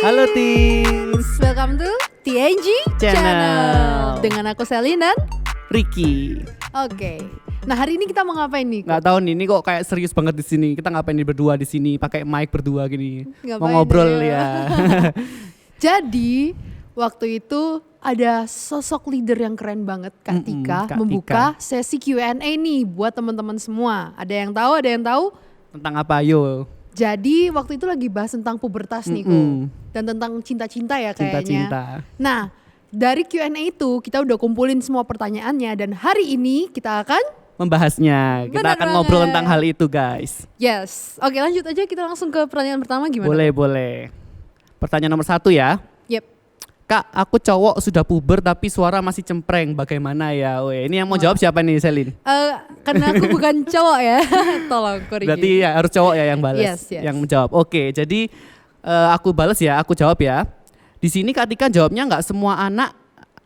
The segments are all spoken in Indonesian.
Halo Tis, Welcome to TNG Channel. Dengan aku Selin dan Ricky. Oke. Nah hari ini kita mau ngapain nih? Nggak tahu nih, ini kok kayak serius banget di sini. Kita ngapain nih berdua di sini, pakai mic berdua gini. Ngapain Mau ngobrol ya? ya. Jadi waktu itu ada sosok leader yang keren banget, Kak Tika, Kak membuka sesi Q&A nih buat teman-teman semua. Ada yang tahu, ada yang tahu. Tentang apa ayo? Jadi waktu itu lagi bahas tentang pubertas nih Ko. Dan tentang cinta-cinta ya kayaknya. Cinta-cinta. Nah dari Q&A itu kita udah kumpulin semua pertanyaannya. Dan hari ini kita akan Membahasnya. Kita Bener akan ngobrol banget. tentang hal itu guys. Yes. Oke lanjut aja, kita langsung ke pertanyaan pertama gimana? Boleh. Pertanyaan nomor 1 ya. Yep. Kak, aku cowok sudah puber tapi suara masih cempreng. Bagaimana ya? Weh, ini yang mau jawab siapa nih, Selin? Karena aku bukan cowok ya. Tolong korigi. Berarti ya harus cowok ya yang balas, Yes. yang menjawab. Oke, jadi aku balas ya, aku jawab ya. Di sini Kak Tika jawabnya nggak semua anak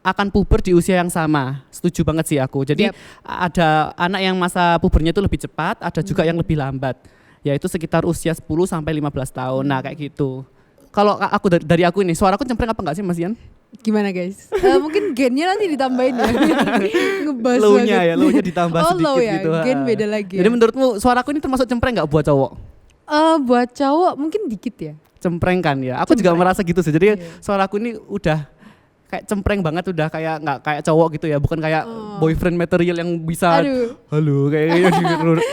akan puber di usia yang sama. Setuju banget sih aku. Jadi Yep. ada anak yang masa pubernya itu lebih cepat, ada juga yang lebih lambat. Yaitu sekitar usia 10 sampai 15 tahun. Nah, kayak gitu. Kalau aku dari aku ini, suaraku cempreng apa enggak sih Mas Ian? Gimana guys? Mungkin gennya nanti ditambahin ya. Ngebas Low-nya banget. ya, low-nya ditambah Oh, sedikit low ya, gitu. gen beda lagi ya. Jadi menurutmu suaraku ini termasuk cempreng enggak buat cowok? Buat cowok mungkin dikit ya. Cempreng kan ya. Aku juga Cempreng. merasa gitu sih. Jadi Iya. suaraku ini udah kayak cempreng banget, udah kayak nggak kayak cowok gitu ya, bukan kayak boyfriend material yang bisa Aduh. halo kayak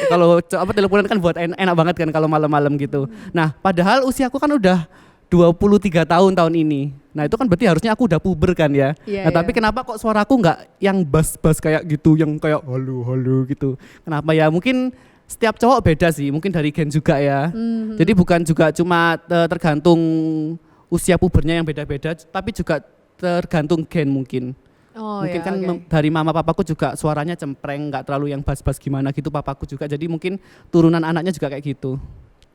kalau teleponan kan buat enak banget kan kalau malam-malam gitu. Nah, padahal usiaku kan udah 23 tahun ini. Nah, itu kan berarti harusnya aku udah puber kan ya. Iya, Nah, tapi iya. kenapa kok suaraku nggak yang bass-bass kayak gitu, yang kayak halo gitu. Kenapa ya? Mungkin setiap cowok beda sih, mungkin dari gen juga ya. Jadi bukan juga cuma tergantung usia pubernya yang beda-beda, tapi juga tergantung gen mungkin. Oh Mungkin ya, kan oke. dari mama papaku juga suaranya cempreng, nggak terlalu yang bass-bass gimana gitu papaku juga. Jadi mungkin turunan anaknya juga kayak gitu.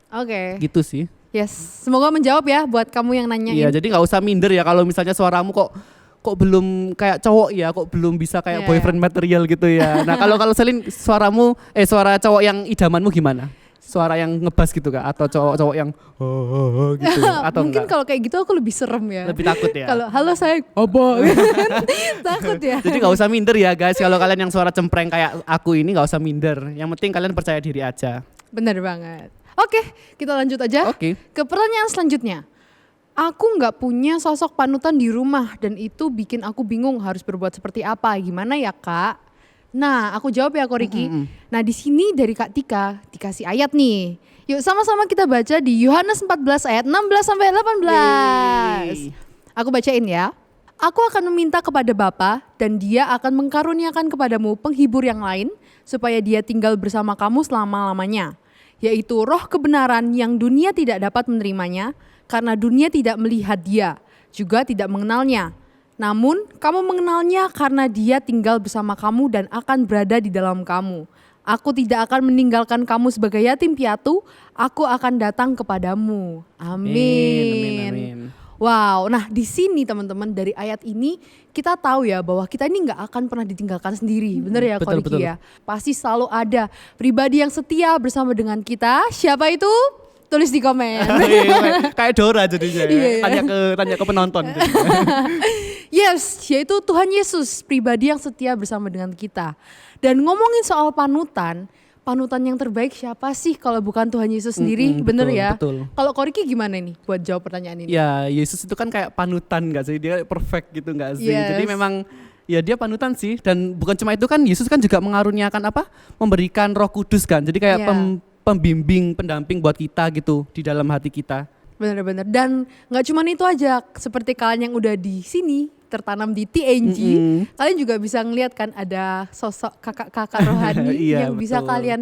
Oke. Gitu sih. Yes. Semoga menjawab ya buat kamu yang nanyain. Iya, jadi nggak usah minder ya kalau misalnya suaramu kok belum kayak cowok ya, kok belum bisa kayak Iya. boyfriend material gitu ya. Nah, kalau Selin suara cowok yang idamanmu gimana? Suara yang ngebas gitu kah? Atau cowok yang gitu? Atau Mungkin enggak? kalau kayak gitu aku lebih serem ya. Lebih takut ya? Kalau halo sayang, apa? Takut ya. Jadi nggak usah minder ya guys, kalau kalian yang suara cempreng kayak aku ini nggak usah minder. Yang penting kalian percaya diri aja. Bener banget. Oke, kita lanjut aja Oke. ke pertanyaan selanjutnya. Aku nggak punya sosok panutan di rumah dan itu bikin aku bingung harus berbuat seperti apa. Gimana ya kak? Nah, aku jawab ya Koriki. Nah, di sini dari Kak Tika dikasih ayat nih. Yuk sama-sama kita baca di Yohanes 14 ayat 16 sampai 18. Yeay. Aku bacain ya. Aku akan meminta kepada Bapa dan Dia akan mengkaruniakan kepadamu penghibur yang lain supaya Dia tinggal bersama kamu selama-lamanya, yaitu Roh kebenaran yang dunia tidak dapat menerimanya karena dunia tidak melihat Dia, juga tidak mengenalnya. Namun kamu mengenalnya karena Dia tinggal bersama kamu dan akan berada di dalam kamu. Aku tidak akan meninggalkan kamu sebagai yatim piatu, aku akan datang kepadamu. Amin. Amin. Wow, nah di sini teman-teman dari ayat ini kita tahu ya bahwa kita ini nggak akan pernah ditinggalkan sendiri, bener ya betul, Koriki betul. ya. Pasti selalu ada pribadi yang setia bersama dengan kita. Siapa itu? Tulis di komen. Kayak Dora jadinya ya. Iya, iya. Tanya ke penonton. Yes, yaitu Tuhan Yesus, pribadi yang setia bersama dengan kita. Dan ngomongin soal panutan yang terbaik siapa sih kalau bukan Tuhan Yesus sendiri, bener betul, ya? betul. Kalau Koriki gimana nih buat jawab pertanyaan ini? Ya, Yesus itu kan kayak panutan nggak sih? Dia perfect gitu nggak sih? Yes. Jadi memang ya dia panutan sih. Dan bukan cuma itu kan, Yesus kan juga mengaruniakan memberikan Roh Kudus kan. Jadi kayak Iya. pembimbing, pendamping buat kita gitu di dalam hati kita. Bener-bener. Dan nggak cuma itu aja, seperti kalian yang udah di sini tertanam di TNG, kalian juga bisa ngeliat kan ada sosok kakak-kakak rohani Iya, yang bisa betul. kalian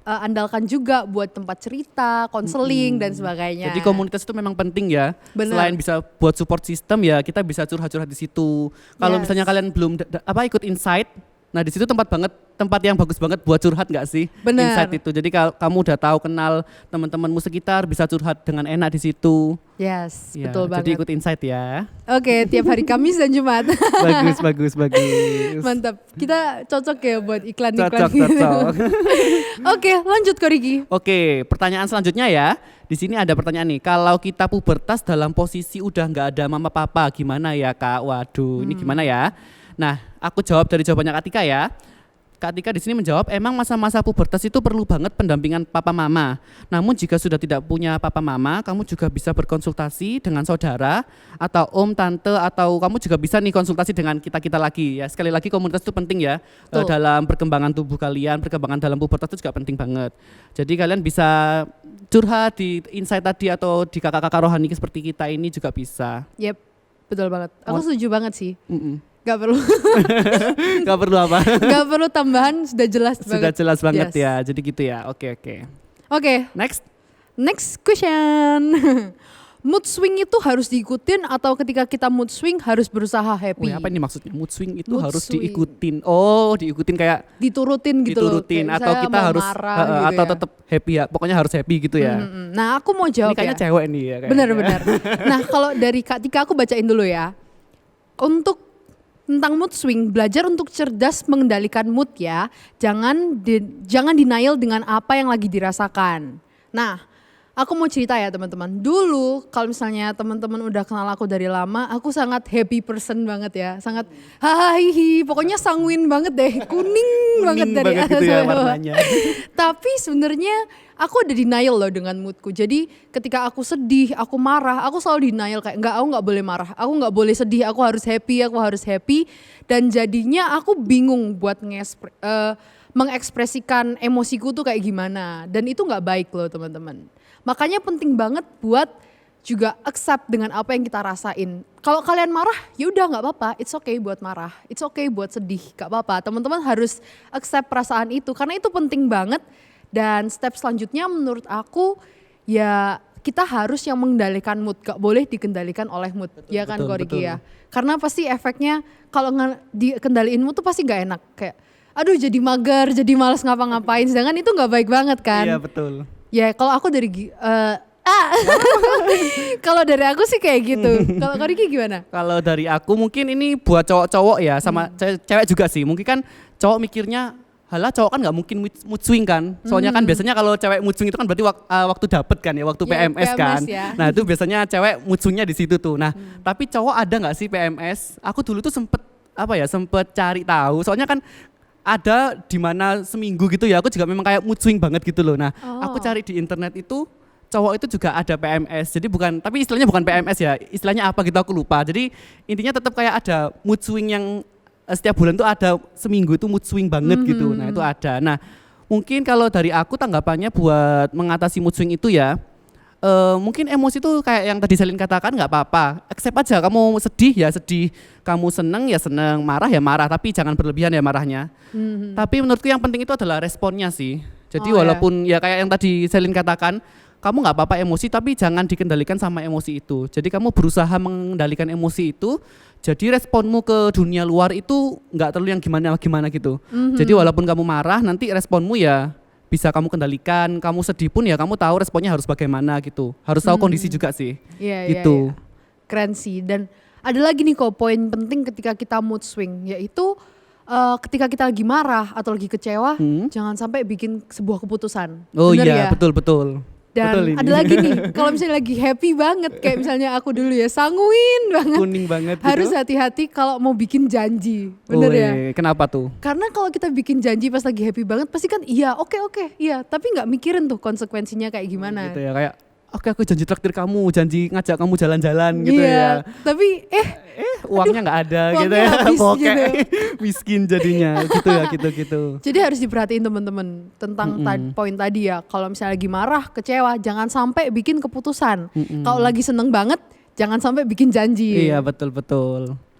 andalkan juga buat tempat cerita, konseling dan sebagainya. Jadi komunitas itu memang penting ya. Bener. Selain bisa buat support system ya, kita bisa curhat-curhat di situ. Kalau Yes. misalnya kalian belum ikut insight Nah di situ tempat yang bagus banget buat curhat nggak sih? Bener. Insight itu. Jadi kalau kamu udah tahu kenal teman-temanmu sekitar, bisa curhat dengan enak di situ. Yes, Ya, betul jadi banget. ikut insight ya. Oke, tiap hari Kamis dan Jumat. bagus. Mantap. Kita cocok ya buat iklan-iklan. Cocok, gitu. cocok. Oke, lanjut Ko Riki. Oke, pertanyaan selanjutnya ya. Di sini ada pertanyaan nih. Kalau kita pubertas dalam posisi udah nggak ada mama papa, gimana ya Kak? Waduh, ini gimana ya? Nah, aku jawab dari jawabannya Kak Tika ya. Kak Tika di sini menjawab, emang masa-masa pubertas itu perlu banget pendampingan papa mama. Namun jika sudah tidak punya papa mama, kamu juga bisa berkonsultasi dengan saudara atau om, tante, atau kamu juga bisa nih konsultasi dengan kita-kita lagi ya. Sekali lagi komunitas itu penting ya Betul. dalam perkembangan tubuh kalian, perkembangan dalam pubertas itu juga penting banget. Jadi kalian bisa curhat di insight tadi atau di kakak-kakak rohani seperti kita ini juga bisa. Yep, betul banget. Aku setuju banget sih. Gak perlu, Gak perlu apa? gak perlu tambahan, sudah jelas Sudah banget. jelas banget Yes. ya. Jadi gitu ya. Oke. Oke, Next. question. Mood swing itu harus diikutin atau ketika kita mood swing harus berusaha happy? Wih, apa ini maksudnya? Mood swing itu Mood harus swing. diikutin. Oh, diikutin kayak Diturutin gitu loh. diturutin Kayak atau misalnya kita mau harus marah atau gitu ya. tetap happy ya. Pokoknya harus happy gitu ya. Nah, aku mau Ini jawab kayaknya ya. cewek nih ya kayaknya. Benar-benar. Nah, kalau dari Kak Tika aku bacain dulu ya. Untuk tentang mood swing, belajar untuk cerdas mengendalikan mood ya. Jangan denial dengan apa yang lagi dirasakan. Nah, aku mau cerita ya teman-teman. Dulu kalau misalnya teman-teman udah kenal aku dari lama, aku sangat happy person banget ya. Sangat hahihi, pokoknya sanguin banget deh. Kuning banget dari banget atas gitu ya sampai bawah. warnanya. Tapi sebenarnya aku udah denial loh dengan moodku. Jadi ketika aku sedih, aku marah, aku selalu denial kayak aku nggak boleh marah, aku nggak boleh sedih, aku harus happy. Dan jadinya aku bingung buat mengekspresikan emosiku tuh kayak gimana. Dan itu nggak baik loh teman-teman. Makanya penting banget buat juga accept dengan apa yang kita rasain. Kalau kalian marah, ya udah nggak apa-apa. It's okay buat marah. It's okay buat sedih. Gak apa-apa. Teman-teman harus accept perasaan itu karena itu penting banget. Dan step selanjutnya menurut aku ya kita harus yang mengendalikan mood. Gak boleh dikendalikan oleh mood. Ya kan betul, Koriki betul. ya. Karena pasti efeknya kalau dikendaliin mood tuh pasti gak enak. Kayak aduh jadi mager, jadi malas ngapa-ngapain. Sedangkan itu gak baik banget kan. Iya betul. Ya kalau aku dari kalau dari aku sih kayak gitu. Kalau Kak Riki gimana? Kalau dari aku mungkin ini buat cowok-cowok ya sama cewek juga sih. Mungkin kan cowok mikirnya halah cowok kan nggak mungkin mood swing kan. Soalnya kan biasanya kalau cewek mood swing itu kan berarti waktu dapet kan ya, waktu Ya, PMS kan. PMS ya. Nah itu biasanya cewek mood swingnya di situ tuh. Nah tapi cowok ada nggak sih PMS? Aku dulu tuh sempet cari tahu. Soalnya kan ada di mana seminggu gitu ya. Aku juga memang kayak mood swing banget gitu loh. Nah aku cari di internet itu cowok itu juga ada PMS. Jadi tapi istilahnya bukan PMS ya. Istilahnya apa gitu aku lupa. Jadi intinya tetap kayak ada mood swing yang setiap bulan tuh ada seminggu itu mood swing banget gitu. Nah itu ada. Nah mungkin kalau dari aku tanggapannya buat mengatasi mood swing itu ya, mungkin emosi itu kayak yang tadi Selin katakan nggak apa-apa. Accept aja, kamu sedih ya sedih, kamu seneng ya seneng, marah ya marah, tapi jangan berlebihan ya marahnya. Tapi menurutku yang penting itu adalah responnya sih. Jadi Oh, walaupun ya kayak yang tadi Selin katakan, kamu nggak apa-apa emosi tapi jangan dikendalikan sama emosi itu. Jadi kamu berusaha mengendalikan emosi itu. Jadi responmu ke dunia luar itu nggak terlalu yang gimana gitu. Jadi walaupun kamu marah, nanti responmu ya bisa kamu kendalikan. Kamu sedih pun ya kamu tahu responnya harus bagaimana gitu. Harus tahu kondisi juga sih. Iya, Gitu. iya. Keren sih. Dan ada lagi nih kok poin penting ketika kita mood swing, yaitu ketika kita lagi marah atau lagi kecewa, jangan sampai bikin sebuah keputusan. Oh Bener iya, ya? betul. Dan Betul ini. ada lagi nih, kalau misalnya lagi happy banget, kayak misalnya aku dulu ya, sanguin banget. Kuning banget gitu. Harus hati-hati kalau mau bikin janji, bener ya? Kenapa tuh? Karena kalau kita bikin janji pas lagi happy banget, pasti kan iya, oke, iya. Tapi nggak mikirin tuh konsekuensinya kayak gimana. Gitu ya kayak oke aku janji traktir kamu, janji ngajak kamu jalan-jalan gitu Iya, ya. tapi Uangnya nggak ada gitu uangnya ya. habis Bokeh. gitu. Miskin jadinya gitu ya gitu. jadi harus diperhatiin teman-teman tentang poin tadi ya. Kalau misalnya lagi marah, kecewa, jangan sampai bikin keputusan. Kalau lagi seneng banget, jangan sampai bikin janji. Iya betul.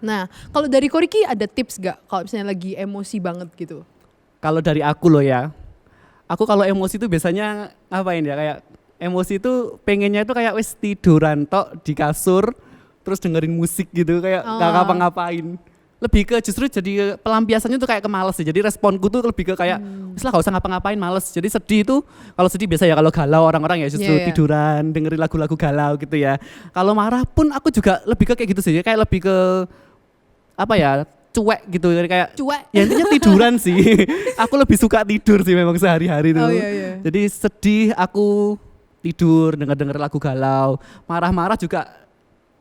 Nah, kalau dari Koriki ada tips gak kalau misalnya lagi emosi banget gitu? Kalau dari aku loh ya, aku kalau emosi itu biasanya ngapain ya, kayak emosi itu pengennya itu kayak wes tiduran tok di kasur terus dengerin musik gitu, kayak gak ngapa-ngapain. lebih ke justru jadi pelampiasannya tuh kayak ke males sih. Jadi responku tuh lebih ke kayak wis lah gak usah ngapa-ngapain, males. Jadi sedih itu kalau sedih biasa ya, kalau galau orang-orang ya justru Iya. tiduran dengerin lagu-lagu galau gitu ya. Kalau marah pun aku juga lebih ke kayak gitu sih, kayak lebih ke apa ya, cuek gitu, jadi kayak Cuek. ya intinya tiduran sih. Aku lebih suka tidur sih memang sehari-hari tuh. Oh iya. Jadi sedih aku tidur denger lagu galau, marah-marah juga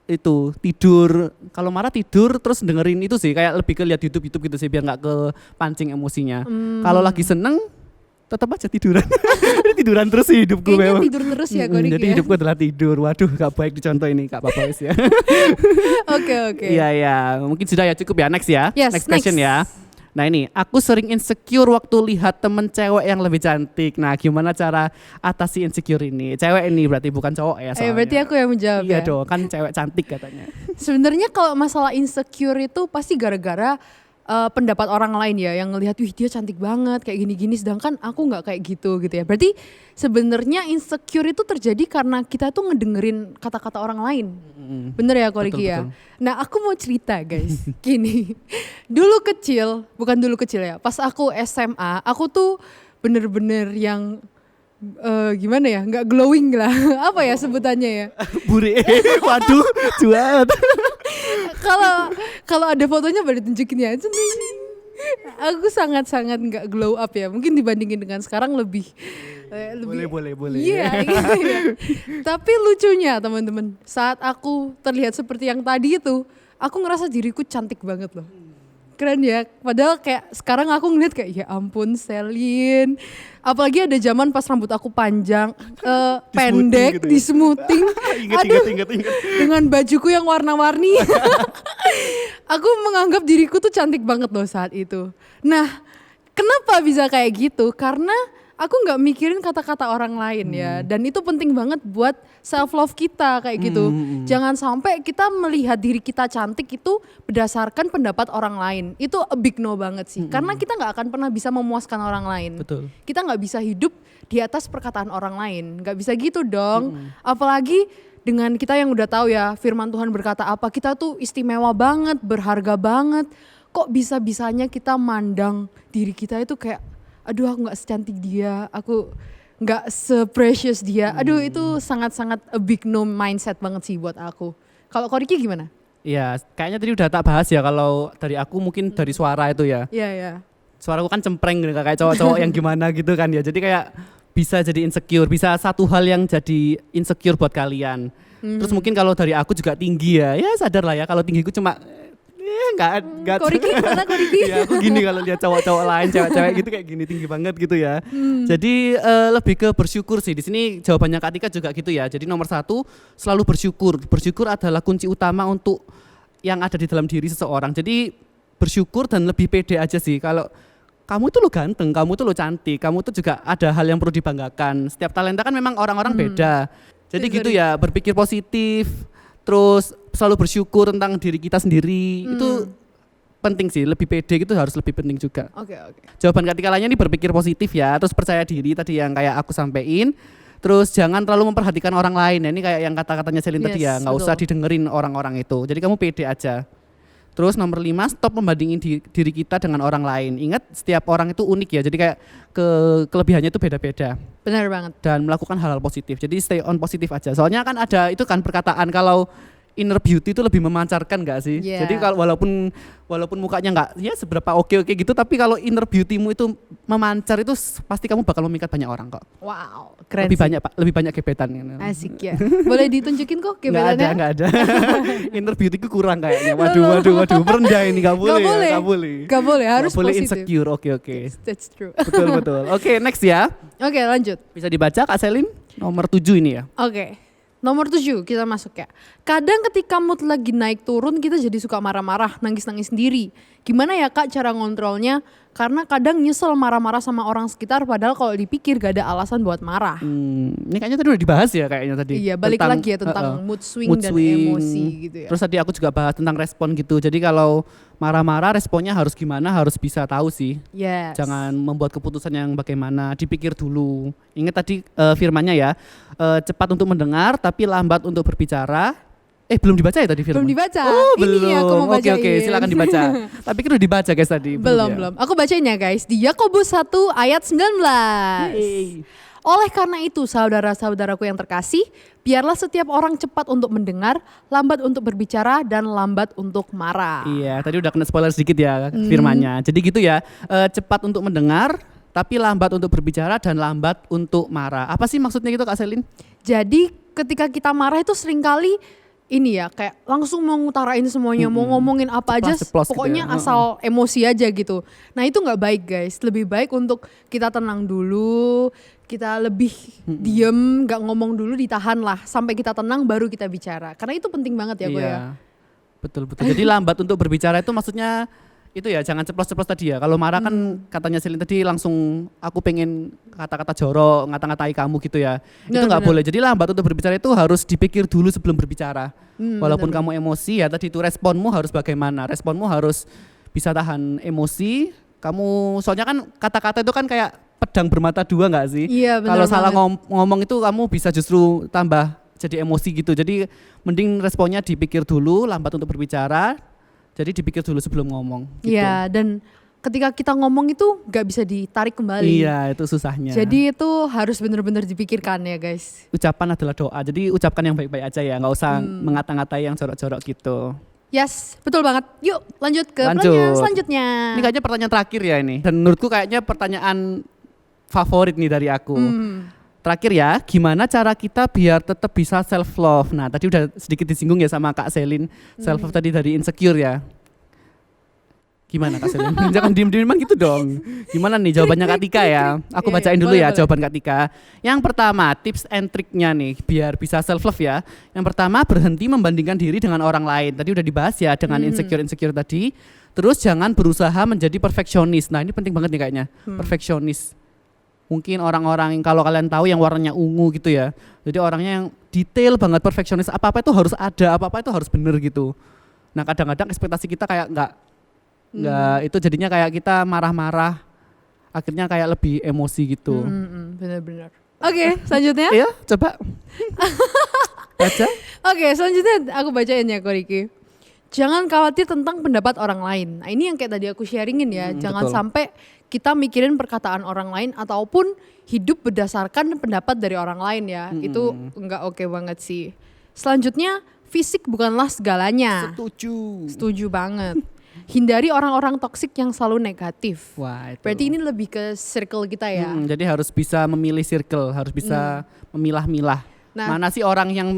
itu tidur. Kalau marah tidur terus dengerin itu sih, kayak lebih ke lihat YouTube gitu sih biar nggak ke pancing emosinya. Kalau lagi seneng tetap aja tiduran. Ini tiduran terus sih hidupku Kayaknya memang. tidur terus ya Korik Jadi ya. hidupku adalah tidur. Waduh, gak baik dicontoh ini, Kak Papa wis ya. Oke. Iya ya, mungkin sudah ya, cukup ya, next ya. Yes, next question next. ya. Nah ini, aku sering insecure waktu lihat temen cewek yang lebih cantik. Nah gimana cara atasi insecure ini? Cewek ini berarti bukan cowok ya soalnya. Berarti aku yang menjawab Iya ya. dong, kan cewek cantik katanya. Sebenarnya kalau masalah insecure itu pasti gara-gara pendapat orang lain ya, yang ngelihat wih dia cantik banget kayak gini-gini, sedangkan aku nggak kayak gitu ya. Berarti sebenarnya insecure itu terjadi karena kita tuh ngedengerin kata-kata orang lain. Bener ya Koriki ya. Betul. Nah aku mau cerita guys, gini. Bukan dulu kecil ya. Pas aku SMA, aku tuh bener-bener yang gimana ya, nggak glowing lah. Apa ya sebutannya ya? Buri, waduh, cuat. Kalau ada fotonya baru tunjukin ya. Aku sangat-sangat nggak glow up ya. Mungkin dibandingin dengan sekarang lebih Boleh. Iya, iya. Tapi lucunya teman-teman, saat aku terlihat seperti yang tadi itu, aku ngerasa diriku cantik banget loh. Keren ya, padahal kayak sekarang aku ngeliat kayak ya ampun Selin. Apalagi ada zaman pas rambut aku panjang, pendek, gitu ya? di smoothing. Ingat. Dengan bajuku yang warna-warni. Aku menganggap diriku tuh cantik banget loh saat itu. Nah, kenapa bisa kayak gitu? Karena aku nggak mikirin kata-kata orang lain ya, dan itu penting banget buat self love kita kayak gitu. Jangan sampai kita melihat diri kita cantik itu berdasarkan pendapat orang lain. Itu a big no banget sih, karena kita nggak akan pernah bisa memuaskan orang lain. Betul. Kita nggak bisa hidup di atas perkataan orang lain, nggak bisa gitu dong. Apalagi dengan kita yang udah tahu ya firman Tuhan berkata apa, kita tuh istimewa banget, berharga banget. Kok bisa-bisanya kita mandang diri kita itu kayak aduh aku gak secantik dia, aku gak se-precious dia. Aduh itu sangat-sangat a big no mindset banget sih buat aku. Kalau Koriki gimana? Iya, kayaknya tadi udah tak bahas ya, kalau dari aku mungkin dari suara itu ya. Iya. Suaraku kan cempreng gitu, kayak cowok-cowok yang gimana gitu kan ya. Jadi kayak bisa jadi insecure, bisa satu hal yang jadi insecure buat kalian. Terus mungkin kalau dari aku juga tinggi ya sadar lah ya kalau tinggiku cuma enggak. Koriki gimana Koriki? Ya aku gini kalau lihat cowok-cowok lain, cewek-cewek gitu kayak gini tinggi banget gitu ya. Jadi lebih ke bersyukur sih. Di sini jawabannya Kak Tika juga gitu ya. Jadi nomor 1 selalu bersyukur. Bersyukur adalah kunci utama untuk yang ada di dalam diri seseorang. Jadi bersyukur dan lebih pede aja sih. Kalau kamu tuh lo ganteng, kamu tuh lo cantik, kamu tuh juga ada hal yang perlu dibanggakan. Setiap talenta kan memang orang-orang beda. Jadi gitu ya, berpikir positif, terus selalu bersyukur tentang diri kita sendiri. Itu penting sih, lebih pede gitu harus lebih penting juga. Oke. Jawaban ketika lainnya ini berpikir positif ya, terus percaya diri tadi yang kayak aku sampein. Terus jangan terlalu memperhatikan orang lain. Nah, ini kayak yang kata-katanya Selin tadi ya, nggak usah didengerin orang-orang itu. Jadi kamu pede aja. Terus nomor 5, stop membandingin diri kita dengan orang lain. Ingat setiap orang itu unik ya, jadi kayak kelebihannya itu beda-beda. Benar banget. Dan melakukan hal-hal positif, jadi stay on positif aja. Soalnya kan ada itu kan perkataan kalau inner beauty itu lebih memancarkan gak sih? Yeah. Jadi kalau walaupun mukanya nggak ya seberapa oke gitu, tapi kalau inner beautymu itu memancar itu pasti kamu bakal memikat banyak orang kok. Wow, keren Lebih banyak gebetan. Asik ya. Boleh ditunjukin kok gebetannya? Nggak ada. Inner beautyku kurang kayaknya. Waduh, merendah ini nggak boleh. Gak boleh, harus Nggak boleh positif. insecure. Oke. That's true. Betul. Oke, next ya. Oke, lanjut. Bisa dibaca Kak Selin? Nomor 7 ini ya. Oke. Nomor 7 kita masuk ya. Kadang ketika mood lagi naik turun kita jadi suka marah-marah, nangis-nangis sendiri. Gimana ya Kak cara ngontrolnya? Karena kadang nyesel marah-marah sama orang sekitar padahal kalau dipikir gak ada alasan buat marah. Ini kayaknya tadi udah dibahas ya kayaknya tadi. Iya, balik lagi ya tentang mood swing dan emosi gitu ya. Terus tadi aku juga bahas tentang respon gitu. Jadi kalau marah-marah responnya harus gimana, harus bisa tahu sih. Yes. Jangan membuat keputusan yang bagaimana, dipikir dulu. Ingat tadi firmannya ya, cepat untuk mendengar tapi lambat untuk berbicara. Belum dibaca ya tadi film? Belum dibaca. Oh, Ini belum. aku mau Oke, bacain. silakan dibaca. Tapi kan udah dibaca guys tadi. Belum, ya? belum. Aku bacain ya guys. Di Yakobus 1 ayat 19. Yeay. Oleh karena itu saudara-saudaraku yang terkasih, biarlah setiap orang cepat untuk mendengar, lambat untuk berbicara, dan lambat untuk marah. Iya, tadi udah kena spoiler sedikit ya firmannya. Jadi gitu ya, cepat untuk mendengar, tapi lambat untuk berbicara dan lambat untuk marah. Apa sih maksudnya gitu Kak Selin? Jadi ketika kita marah itu seringkali ini ya kayak langsung mau ngutarain semuanya, mau ngomongin apa aja, Ceplos-ceplos pokoknya gitu ya. asal emosi aja gitu. Nah itu nggak baik guys, lebih baik untuk kita tenang dulu, kita lebih diem, nggak ngomong dulu, ditahan lah sampai kita tenang baru kita bicara. Karena itu penting banget ya gue ya. Betul. Jadi lambat untuk berbicara itu maksudnya itu ya jangan ceplos-ceplos tadi ya. Kalau marah kan katanya Selin tadi langsung aku pengen kata-kata jorok, ngata-ngatai kamu gitu ya. Itu nggak Benar. boleh. Jadi lambat untuk berbicara itu harus dipikir dulu sebelum berbicara. Walaupun benar. kamu emosi ya tadi itu responmu harus bagaimana. Responmu harus bisa tahan emosi. Kamu soalnya kan kata-kata itu kan kayak pedang bermata dua nggak sih? Iya benar Kalau salah banget. ngomong itu kamu bisa justru tambah jadi emosi gitu. Jadi mending responnya dipikir dulu, lambat untuk berbicara. Jadi dipikir dulu sebelum ngomong. Gitu. Iya, dan ketika kita ngomong itu nggak bisa ditarik kembali. Iya, itu susahnya. Jadi itu harus benar-benar dipikirkan ya guys. Ucapan adalah doa. Jadi ucapkan yang baik-baik aja ya, nggak usah mengata-ngatai yang jorok-jorok gitu. Yes, betul banget. Yuk lanjut ke Lanjut. pertanyaan selanjutnya. Ini kayaknya pertanyaan terakhir ya ini. Dan menurutku kayaknya pertanyaan favorit nih dari aku. Terakhir ya, gimana cara kita biar tetap bisa self love? Nah, tadi udah sedikit disinggung ya sama Kak Selin. Self love tadi dari insecure ya. Gimana Kak Selin? Jangan diem-dieman gitu dong. Gimana nih jawabannya Kak Tika ya? Aku Iya, bacain dulu boleh, ya boleh. jawaban Kak Tika. Yang pertama, tips and triknya nih biar bisa self love ya. Yang pertama, berhenti membandingkan diri dengan orang lain. Tadi udah dibahas ya dengan insecure tadi. Terus jangan berusaha menjadi perfeksionis. Nah, ini penting banget nih kayaknya. Perfeksionis. Mungkin orang-orang yang kalau kalian tahu yang warnanya ungu gitu ya. Jadi orangnya yang detail banget, perfeksionis. Apa-apa itu harus ada, apa-apa itu harus bener gitu. Nah, kadang-kadang ekspektasi kita kayak nggak itu jadinya kayak kita marah-marah. Akhirnya kayak lebih emosi gitu. Benar-benar. Oke, selanjutnya. Iya, coba. Baca. Oke, selanjutnya aku bacain ya Koriki. Jangan khawatir tentang pendapat orang lain. Nah ini yang kayak tadi aku sharingin ya. Jangan betul. sampai kita mikirin perkataan orang lain ataupun hidup berdasarkan pendapat dari orang lain ya. Itu nggak oke banget sih. Selanjutnya, fisik bukanlah segalanya. Setuju banget. Hindari orang-orang toksik yang selalu negatif. Wah, itu. Berarti ini lebih ke circle kita ya. Jadi harus bisa memilih circle, harus bisa memilah-milah. Nah. Mana sih orang yang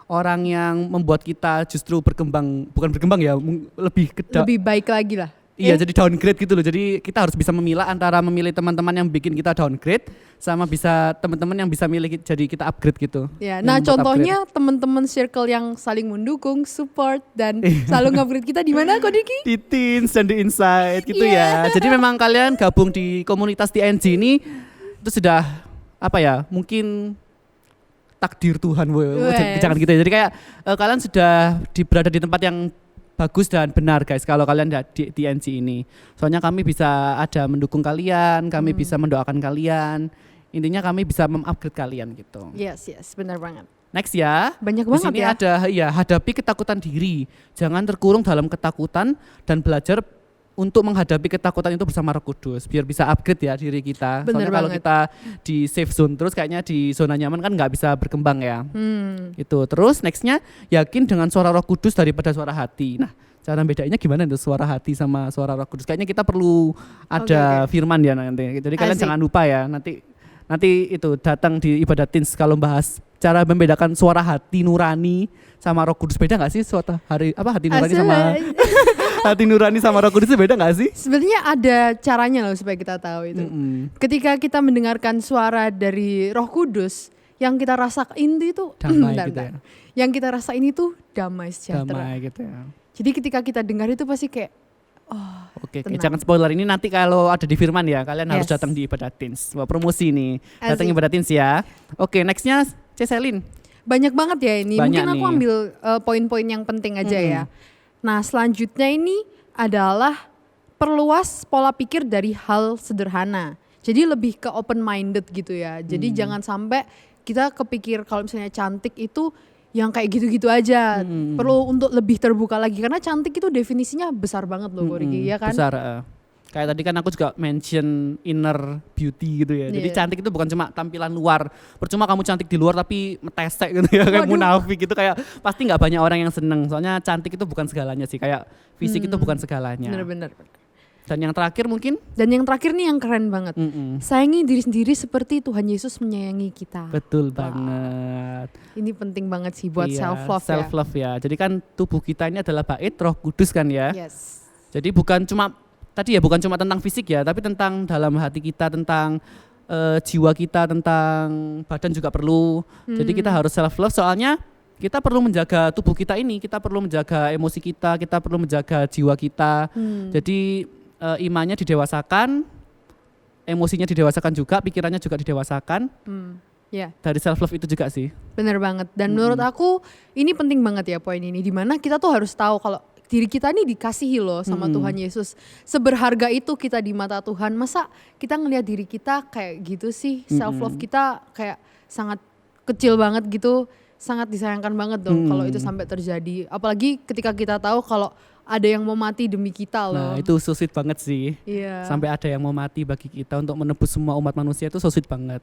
orang yang membuat kita justru berkembang, bukan berkembang ya, lebih ke Lebih baik lagi lah. iya, jadi downgrade gitu loh. Jadi kita harus bisa memilah antara memilih teman-teman yang bikin kita downgrade sama bisa teman-teman yang bisa milih jadi kita upgrade gitu. Ya, Yang nah membuat contohnya teman-teman circle yang saling mendukung, support dan selalu nge-upgrade kita di mana Kodiki? di Teens dan di Inside gitu Iya. ya. Jadi memang kalian gabung di komunitas TNG ini itu sudah mungkin takdir Tuhan, Wes. jangan gitu ya. Jadi kayak kalian sudah berada di tempat yang bagus dan benar guys kalau kalian di TNG ini. Soalnya kami bisa ada mendukung kalian, kami bisa mendoakan kalian. Intinya kami bisa mengupgrade kalian gitu. Yes, benar banget. Next ya. Banyak Di banget sini ya. ada hadapi ketakutan diri. Jangan terkurung dalam ketakutan dan belajar untuk menghadapi ketakutan itu bersama Roh Kudus biar bisa upgrade ya diri kita. Bener Soalnya kalau banget. kita di safe zone terus kayaknya di zona nyaman kan nggak bisa berkembang ya. Itu. Terus nextnya yakin dengan suara Roh Kudus daripada suara hati. Nah, cara bedanya gimana tuh suara hati sama suara Roh Kudus? Kayaknya kita perlu ada firman ya nanti. Jadi kalian Asik. jangan lupa ya nanti itu datang di ibadah teens kalau bahas cara membedakan suara hati nurani sama Roh Kudus. Beda nggak sih hati nurani sama hati nurani sama Roh Kudus itu beda nggak sih? Sebenarnya ada caranya loh supaya kita tahu itu. Ketika kita mendengarkan suara dari Roh Kudus, yang kita rasain itu Damai gitu ya. Yang kita rasain itu damai sejahtera. Damai gitu ya. Jadi ketika kita dengar itu pasti kayak Oke, tenang. jangan spoiler ini nanti kalau ada di firman ya kalian harus Yes. datang di ibadah teens. Wah, promosi nih. Datang Asik. ibadah teens ya. Oke, nextnya Ceselin. banyak banget ya ini. Banyak Mungkin aku nih. ambil poin-poin yang penting aja ya. Nah, selanjutnya ini adalah perluas pola pikir dari hal sederhana. Jadi lebih ke open minded gitu ya. Jadi jangan sampai kita kepikir kalau misalnya cantik itu yang kayak gitu-gitu aja. Perlu untuk lebih terbuka lagi karena cantik itu definisinya besar banget loh Gorigi, ya kan? Besar. Kayak tadi kan aku juga mention inner beauty gitu ya. Jadi Iya. cantik itu bukan cuma tampilan luar. Percuma kamu cantik di luar tapi metesek gitu ya, kayak Waduh. munafik gitu, kayak pasti nggak banyak orang yang seneng. Soalnya cantik itu bukan segalanya sih, kayak fisik itu bukan segalanya. Bener-bener. Dan yang terakhir mungkin, Dan yang terakhir nih yang keren banget. Sayangi diri sendiri seperti Tuhan Yesus menyayangi kita. betul banget. Ini penting banget sih buat Iya, self love ya. self love ya. Jadi kan tubuh kita ini adalah bait Roh Kudus kan ya. Yes. Jadi bukan cuma tentang fisik ya, tapi tentang dalam hati kita, tentang jiwa kita, tentang badan juga perlu. Jadi kita harus self love, soalnya kita perlu menjaga tubuh kita ini, kita perlu menjaga emosi kita perlu menjaga jiwa kita. Jadi imannya didewasakan, emosinya didewasakan juga, pikirannya juga didewasakan. Ya, Dari self love itu juga sih. bener banget. Dan menurut aku ini penting banget ya poin ini. Dimana kita tuh harus tahu kalau diri kita ini dikasihi loh sama Tuhan Yesus. Seberharga itu kita di mata Tuhan. Masa kita ngelihat diri kita kayak gitu sih? Self love kita kayak sangat kecil banget gitu. Sangat disayangkan banget dong kalau itu sampai terjadi. Apalagi ketika kita tahu kalau ada yang mau mati demi kita loh. Nah itu so sweet banget sih. Iya. Sampai ada yang mau mati bagi kita untuk menebus semua umat manusia, itu so sweet banget.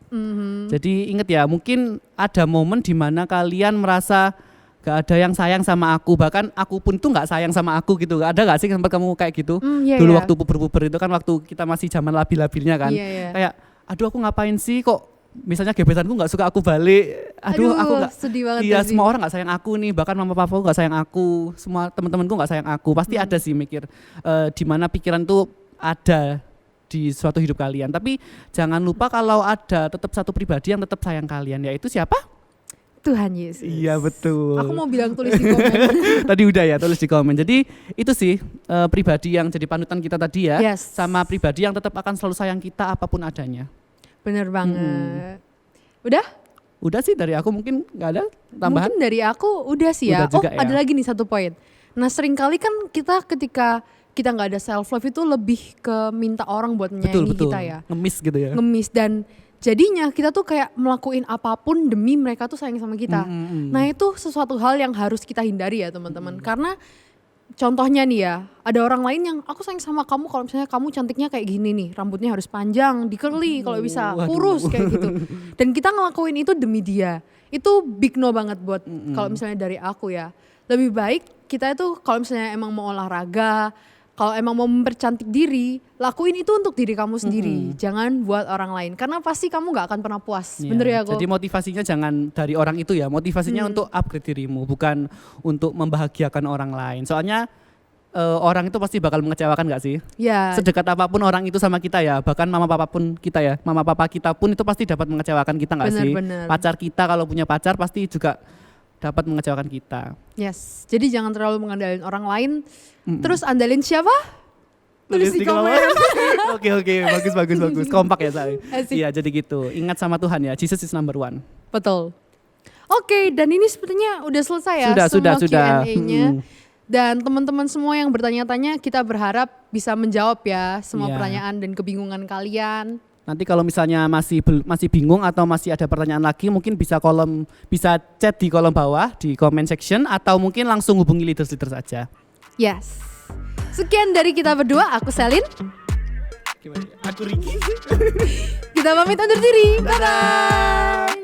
Jadi inget ya, mungkin ada momen di mana kalian merasa gak ada yang sayang sama aku, bahkan aku pun tuh gak sayang sama aku gitu. Ada gak sih sempat kamu kayak gitu? Iya, Dulu iya. waktu puber-puber itu kan, waktu kita masih zaman labil-labilnya kan. Iya, iya. Kayak aduh aku ngapain sih kok misalnya gebetanku gak suka aku balik. Aduh aku gak, sedih banget iya tuh, semua orang gak sayang aku nih, bahkan mama papaku gak sayang aku, semua teman-temanku gak sayang aku. Pasti ada sih mikir di mana pikiran tuh ada di suatu hidup kalian. Tapi jangan lupa kalau ada tetap satu pribadi yang tetap sayang kalian, yaitu siapa? Tuhan Yesus. Iya betul. Aku mau bilang tulis di komen. Tadi udah ya, tulis di komen. Jadi itu sih pribadi yang jadi panutan kita tadi ya. Yes. Sama pribadi yang tetap akan selalu sayang kita apapun adanya. Bener banget. Udah? Udah sih dari aku, mungkin nggak ada tambahan. Mungkin dari aku udah sih ya. Udah juga ya. Ada lagi nih satu poin. Nah seringkali kan kita ketika kita nggak ada self love itu lebih ke minta orang buat menyayangi Betul. kita ya. Ngemis gitu ya. Ngemis, dan jadinya kita tuh kayak melakuin apapun demi mereka tuh sayang sama kita. Nah itu sesuatu hal yang harus kita hindari ya teman-teman. Karena contohnya nih ya, ada orang lain yang aku sayang sama kamu kalau misalnya kamu cantiknya kayak gini nih, rambutnya harus panjang, di-curly kalau bisa, Waduh. kurus kayak gitu. Dan kita ngelakuin itu demi dia. Itu big no banget buat kalau misalnya dari aku ya. Lebih baik kita itu kalau misalnya emang mau olahraga, kalau emang mau mempercantik diri, lakuin itu untuk diri kamu sendiri. Jangan buat orang lain. Karena pasti kamu gak akan pernah puas. Iya, Bener ya kok? Jadi motivasinya jangan dari orang itu ya, motivasinya untuk upgrade dirimu, bukan untuk membahagiakan orang lain. Soalnya orang itu pasti bakal mengecewakan gak sih? Ya, Sedekat apapun orang itu sama kita ya, bahkan mama papa pun kita ya, mama papa kita pun itu pasti dapat mengecewakan kita gak sih? Bener-bener. Pacar kita kalau punya pacar pasti juga dapat mengecewakan kita. yes. Jadi jangan terlalu mengandalkan orang lain. Terus andalin siapa? Tulis di komen. komen. Oke, bagus. Kompak ya saya. Asik. Iya, jadi gitu. Ingat sama Tuhan ya, Jesus is number one. Betul. Oke, dan ini sepertinya udah selesai ya Sudah. semua Q&A-nya. Dan teman-teman semua yang bertanya-tanya, kita berharap bisa menjawab ya semua Iya. pertanyaan dan kebingungan kalian. Nanti kalau misalnya masih bingung atau masih ada pertanyaan lagi, mungkin bisa chat di kolom bawah di comment section, atau mungkin langsung hubungi leaders aja. Yes. Sekian dari kita berdua, aku Selin. Gimana? Aku Ricky. Kita pamit undur diri. Bye-bye.